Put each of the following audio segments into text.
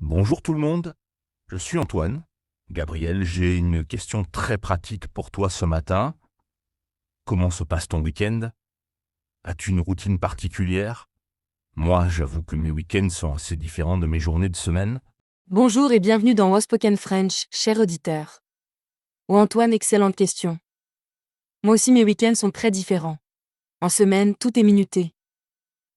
Bonjour tout le monde, je suis Antoine. Gabriel, j'ai une question très pratique pour toi ce matin. Comment se passe ton week-end? As-tu une routine particulière? Moi, j'avoue que mes week-ends sont assez différents de mes journées de semaine. Bonjour et bienvenue dans Spoken French, cher auditeur. Oh Antoine, excellente question. Moi aussi mes week-ends sont très différents. En semaine, tout est minuté.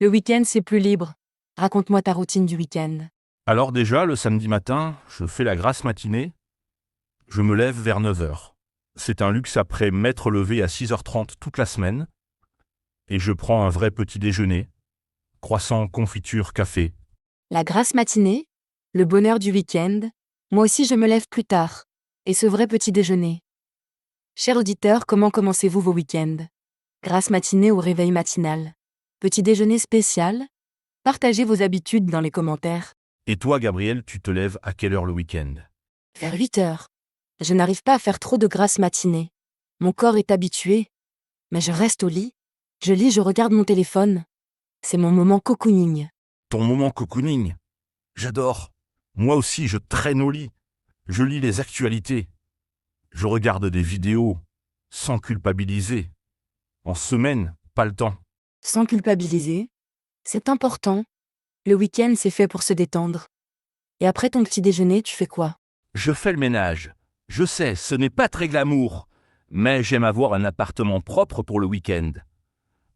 Le week-end, c'est plus libre. Raconte-moi ta routine du week-end. Alors déjà, le samedi matin, je fais la grasse matinée. Je me lève vers 9 heures. C'est un luxe après m'être levé à 6h30 toute la semaine. Et je prends un vrai petit déjeuner. Croissant, confiture, café. La grasse matinée, le bonheur du week-end, moi aussi je me lève plus tard. Et ce vrai petit déjeuner. Cher auditeur, comment commencez-vous vos week-ends? Grasse matinée ou réveil matinal? Petit déjeuner spécial? Partagez vos habitudes dans les commentaires. Et toi, Gabriel, tu te lèves à quelle heure le week-end? Vers 8 heures. Je n'arrive pas à faire trop de grasse matinée. Mon corps est habitué. Mais je reste au lit. Je lis, je regarde mon téléphone. C'est mon moment cocooning. Ton moment cocooning. J'adore. Moi aussi, je traîne au lit. Je lis les actualités. Je regarde des vidéos sans culpabiliser. En semaine, pas le temps. Sans culpabiliser. C'est important. Le week-end, c'est fait pour se détendre. Et après ton petit déjeuner, tu fais quoi? Je fais le ménage. Je sais, ce n'est pas très glamour, mais j'aime avoir un appartement propre pour le week-end.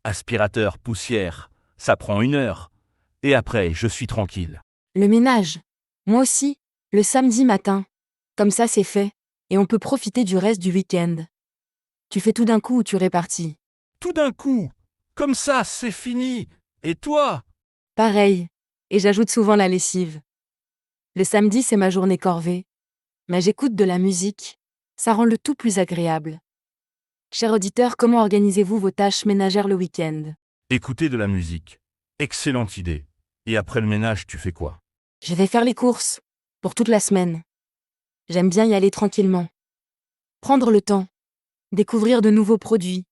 Aspirateur, poussière, ça prend 1 heure. Et après, je suis tranquille. Le ménage. Moi aussi. Le samedi matin. Comme ça, c'est fait. Et on peut profiter du reste du week-end. Tu fais tout d'un coup ou tu répartis? Tout d'un coup, comme ça, c'est fini. Et toi? Pareil. Et j'ajoute souvent la lessive. Le samedi, c'est ma journée corvée. Mais j'écoute de la musique. Ça rend le tout plus agréable. Cher auditeur, comment organisez-vous vos tâches ménagères le week-end? Écouter de la musique. Excellente idée. Et après le ménage, tu fais quoi? Je vais faire les courses. Pour toute la semaine. J'aime bien y aller tranquillement. Prendre le temps. Découvrir de nouveaux produits.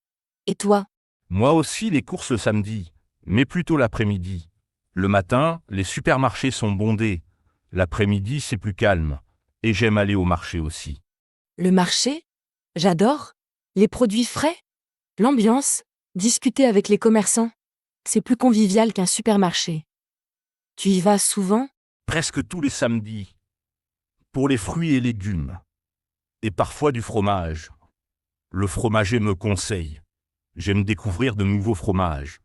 Et toi? Moi aussi, les courses le samedi, mais plutôt l'après-midi. Le matin, les supermarchés sont bondés. L'après-midi, c'est plus calme. Et j'aime aller au marché aussi. Le marché? J'adore. Les produits frais? L'ambiance? Discuter avec les commerçants? C'est plus convivial qu'un supermarché. Tu y vas souvent? Presque tous les samedis. Pour les fruits et légumes. Et parfois du fromage. Le fromager me conseille. J'aime découvrir de nouveaux fromages.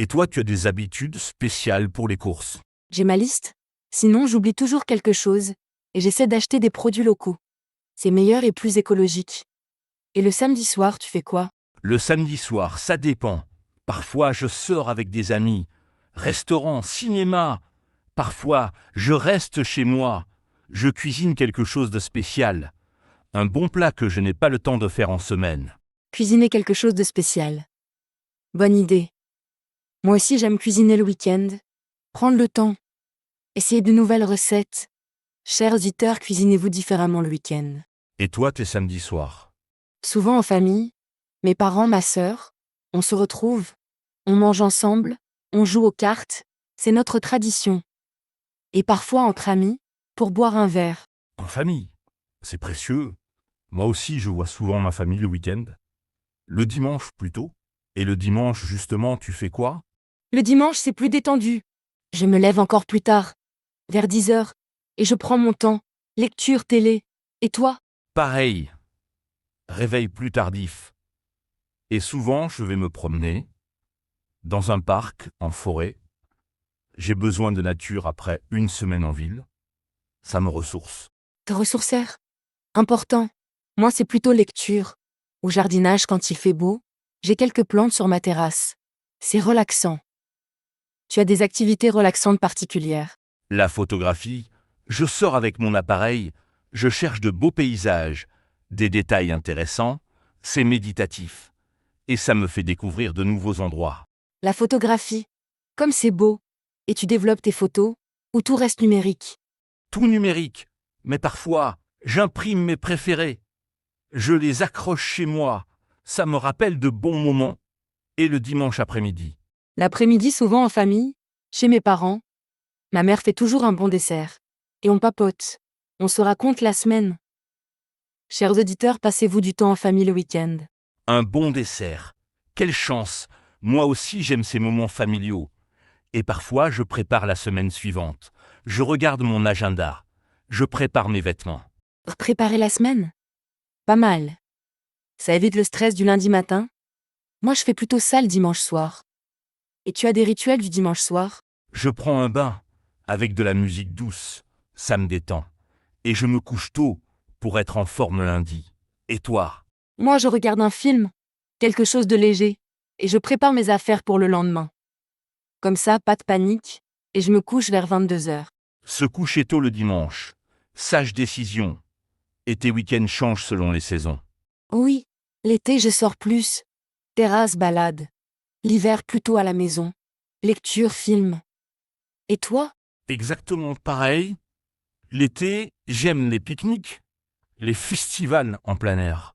Et toi, tu as des habitudes spéciales pour les courses? J'ai ma liste. Sinon, j'oublie toujours quelque chose. Et j'essaie d'acheter des produits locaux. C'est meilleur et plus écologique. Et le samedi soir, tu fais quoi? Le samedi soir, ça dépend. Parfois, je sors avec des amis. Restaurant, cinéma. Parfois, je reste chez moi. Je cuisine quelque chose de spécial. Un bon plat que je n'ai pas le temps de faire en semaine. Cuisiner quelque chose de spécial. Bonne idée. Moi aussi, j'aime cuisiner le week-end. Prendre le temps. Essayer de nouvelles recettes. Chers auditeurs, cuisinez-vous différemment le week-end. Et toi, tes samedis soirs? Souvent en famille. Mes parents, ma sœur. On se retrouve. On mange ensemble. On joue aux cartes. C'est notre tradition. Et parfois entre amis. Pour boire un verre. En famille. C'est précieux. Moi aussi, je vois souvent ma famille le week-end. Le dimanche plutôt. Et le dimanche, justement, tu fais quoi? Le dimanche, c'est plus détendu. Je me lève encore plus tard. Vers 10 heures. Et je prends mon temps. Lecture, télé. Et toi? Pareil. Réveil plus tardif. Et souvent, je vais me promener. Dans un parc, en forêt. J'ai besoin de nature après une semaine en ville. Ça me ressource. Te ressourceur? Important. Moi, c'est plutôt lecture. Ou jardinage quand il fait beau. J'ai quelques plantes sur ma terrasse. C'est relaxant. Tu as des activités relaxantes particulières. La photographie, je sors avec mon appareil, je cherche de beaux paysages, des détails intéressants, c'est méditatif. Et ça me fait découvrir de nouveaux endroits. La photographie. Comme c'est beau. Et tu développes tes photos. Ou tout reste numérique. Tout numérique, mais parfois, j'imprime mes préférés. Je les accroche chez moi, ça me rappelle de bons moments. Et le dimanche après-midi. L'après-midi, souvent en famille. Chez mes parents. Ma mère fait toujours un bon dessert. et on papote. On se raconte la semaine. Chers auditeurs, passez-vous du temps en famille le week-end? Un bon dessert. Quelle chance! Moi aussi j'aime ces moments familiaux. Et parfois je prépare la semaine suivante. Je regarde mon agenda. Je prépare mes vêtements. Préparer la semaine? Pas mal. Ça évite le stress du lundi matin? Moi je fais plutôt ça le dimanche soir. Et tu as des rituels du dimanche soir? Je prends un bain avec de la musique douce. Ça me détend. Et je me couche tôt pour être en forme lundi. Et toi? Moi je regarde un film, quelque chose de léger, et je prépare mes affaires pour le lendemain. Comme ça, pas de panique, et je me couche vers 22h. Se coucher tôt le dimanche. Sage décision. Et tes week-ends changent selon les saisons. Oui, l'été je sors plus. Terrasse, balade. L'hiver plutôt à la maison. Lecture, film. Et toi? Exactement pareil. L'été, j'aime les pique-niques, les festivals en plein air.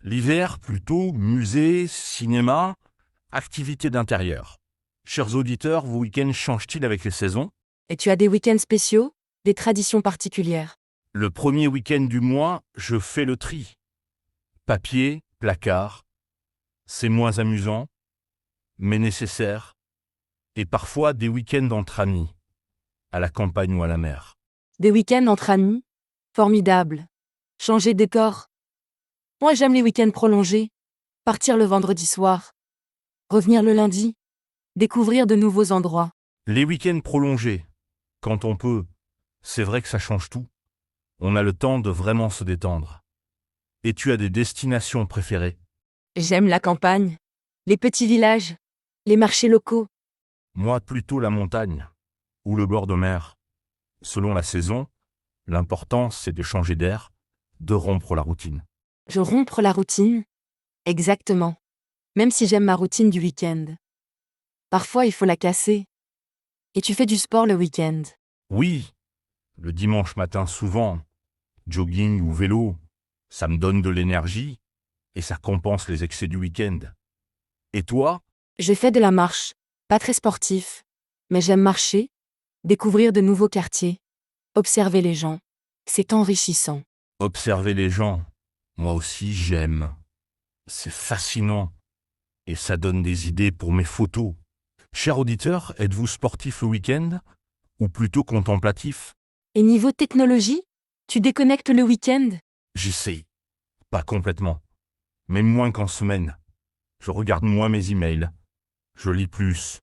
L'hiver, plutôt musée, cinéma, activités d'intérieur. Chers auditeurs, vos week-ends changent-ils avec les saisons? Et tu as des week-ends spéciaux? Des traditions particulières? Le premier week-end du mois, je fais le tri. Papier, placard, c'est moins amusant, mais nécessaire. Et parfois des week-ends entre amis, à la campagne ou à la mer. Des week-ends entre amis? Formidable. Changer de décor? Moi j'aime les week-ends prolongés. Partir le vendredi soir. Revenir le lundi. Découvrir de nouveaux endroits. Les week-ends prolongés, quand on peut, c'est vrai que ça change tout. On a le temps de vraiment se détendre. Et tu as des destinations préférées? J'aime la campagne. Les petits villages. Les marchés locaux. Moi, plutôt la montagne ou le bord de mer. Selon la saison, l'important, c'est de changer d'air, de rompre la routine. Je rompre la routine? Exactement. Même si j'aime ma routine du week-end. Parfois il faut la casser. Et tu fais du sport le week-end? Oui, le dimanche matin souvent, jogging ou vélo, ça me donne de l'énergie et ça compense les excès du week-end. Et toi? Je fais de la marche. Pas très sportif. Mais j'aime marcher. Découvrir de nouveaux quartiers. Observer les gens. C'est enrichissant. Observer les gens, moi aussi j'aime. C'est fascinant et ça donne des idées pour mes photos. Cher auditeur, êtes-vous sportif le week-end ou plutôt contemplatif? Et niveau technologie? Tu déconnectes le week-end? J'essaye, pas complètement, mais moins qu'en semaine. Je regarde moins mes emails, je lis plus.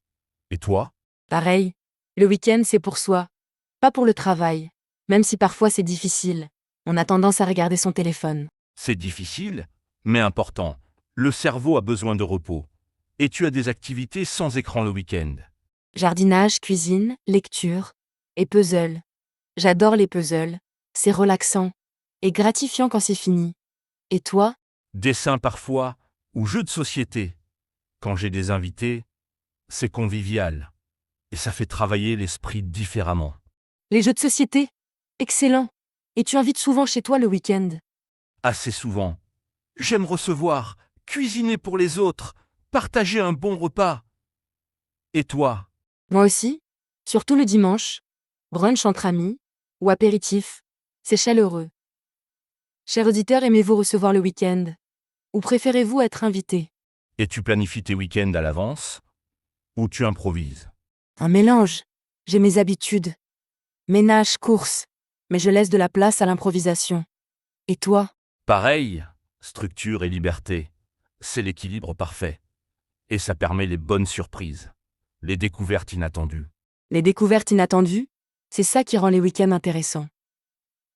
Et toi? Pareil. Le week-end c'est pour soi. Pas pour le travail. Même si parfois c'est difficile. On a tendance à regarder son téléphone. C'est difficile, mais important. Le cerveau a besoin de repos. Et tu as des activités sans écran le week-end. Jardinage, cuisine, lecture. Et puzzle. J'adore les puzzles. C'est relaxant. Et gratifiant quand c'est fini. Et toi? Dessin parfois, ou jeux de société. Quand j'ai des invités, c'est convivial. Et ça fait travailler l'esprit différemment. Les jeux de société? Excellent. Et tu invites souvent chez toi le week-end? Assez souvent. J'aime recevoir, cuisiner pour les autres, partager un bon repas. Et toi? Moi aussi. Surtout le dimanche. Brunch entre amis. Ou apéritif. C'est chaleureux. Chers auditeurs, aimez-vous recevoir le week-end? Ou préférez-vous être invité? Et tu planifies tes week-ends à l'avance? Ou tu improvises? Un mélange. J'ai mes habitudes. Ménage, course. Mais je laisse de la place à l'improvisation. Et toi? Pareil, structure et liberté. C'est l'équilibre parfait. Et ça permet les bonnes surprises, les découvertes inattendues. Les découvertes inattendues? C'est ça qui rend les week-ends intéressants.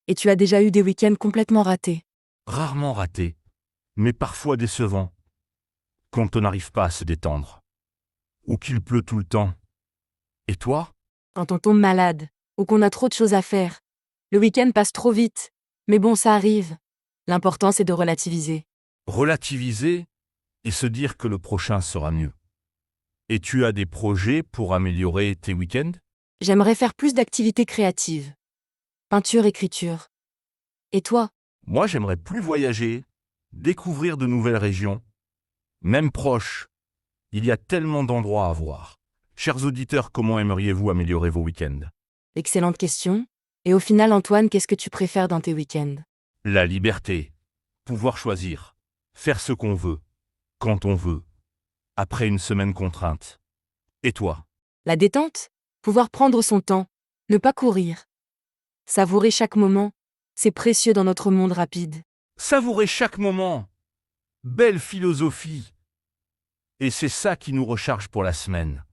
Et tu as déjà eu des week-ends complètement ratés? Rarement ratés, mais parfois décevants. Quand on n'arrive pas à se détendre. Ou qu'il pleut tout le temps. Et toi? Quand on tombe malade, ou qu'on a trop de choses à faire. Le week-end passe trop vite. Mais bon, ça arrive. L'important c'est de relativiser. Relativiser et se dire que le prochain sera mieux. Et tu as des projets pour améliorer tes week-ends? J'aimerais faire plus d'activités créatives. Peinture, écriture. Et toi? Moi, j'aimerais plus voyager, découvrir de nouvelles régions, même proches. Il y a tellement d'endroits à voir. Chers auditeurs, comment aimeriez-vous améliorer vos week-ends? Excellente question. Et au final, Antoine, qu'est-ce que tu préfères dans tes week-ends? La liberté. Pouvoir choisir. Faire ce qu'on veut. Quand on veut. Après une semaine contrainte. Et toi? La détente? Pouvoir prendre son temps. Ne pas courir. Savourer chaque moment. C'est précieux dans notre monde rapide. Savourer chaque moment. Belle philosophie. Et c'est ça qui nous recharge pour la semaine.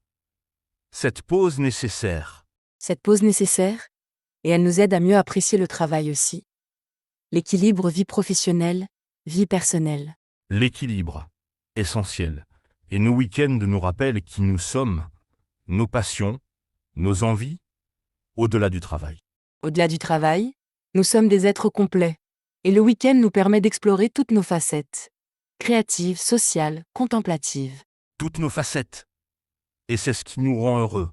Cette pause nécessaire. Cette pause nécessaire, et elle nous aide à mieux apprécier le travail aussi. L'équilibre vie professionnelle, vie personnelle. L'équilibre. Essentiel. Et nos week-ends nous rappellent qui nous sommes, nos passions, nos envies, au-delà du travail. Au-delà du travail, nous sommes des êtres complets. Et le week-end nous permet d'explorer toutes nos facettes. Créatives, sociales, contemplatives. Toutes nos facettes. Et c'est ce qui nous rend heureux.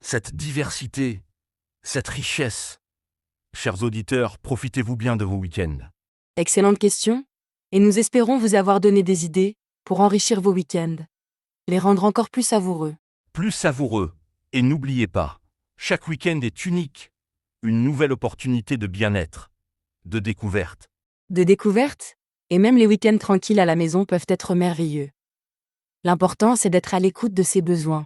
Cette diversité, cette richesse. Chers auditeurs, profitez-vous bien de vos week-ends. Excellente question. Et nous espérons vous avoir donné des idées pour enrichir vos week-ends. Les rendre encore plus savoureux. Plus savoureux. Et n'oubliez pas, chaque week-end est unique. Une nouvelle opportunité de bien-être, de découverte. De découverte, et même les week-ends tranquilles à la maison peuvent être merveilleux. L'important, c'est d'être à l'écoute de ses besoins.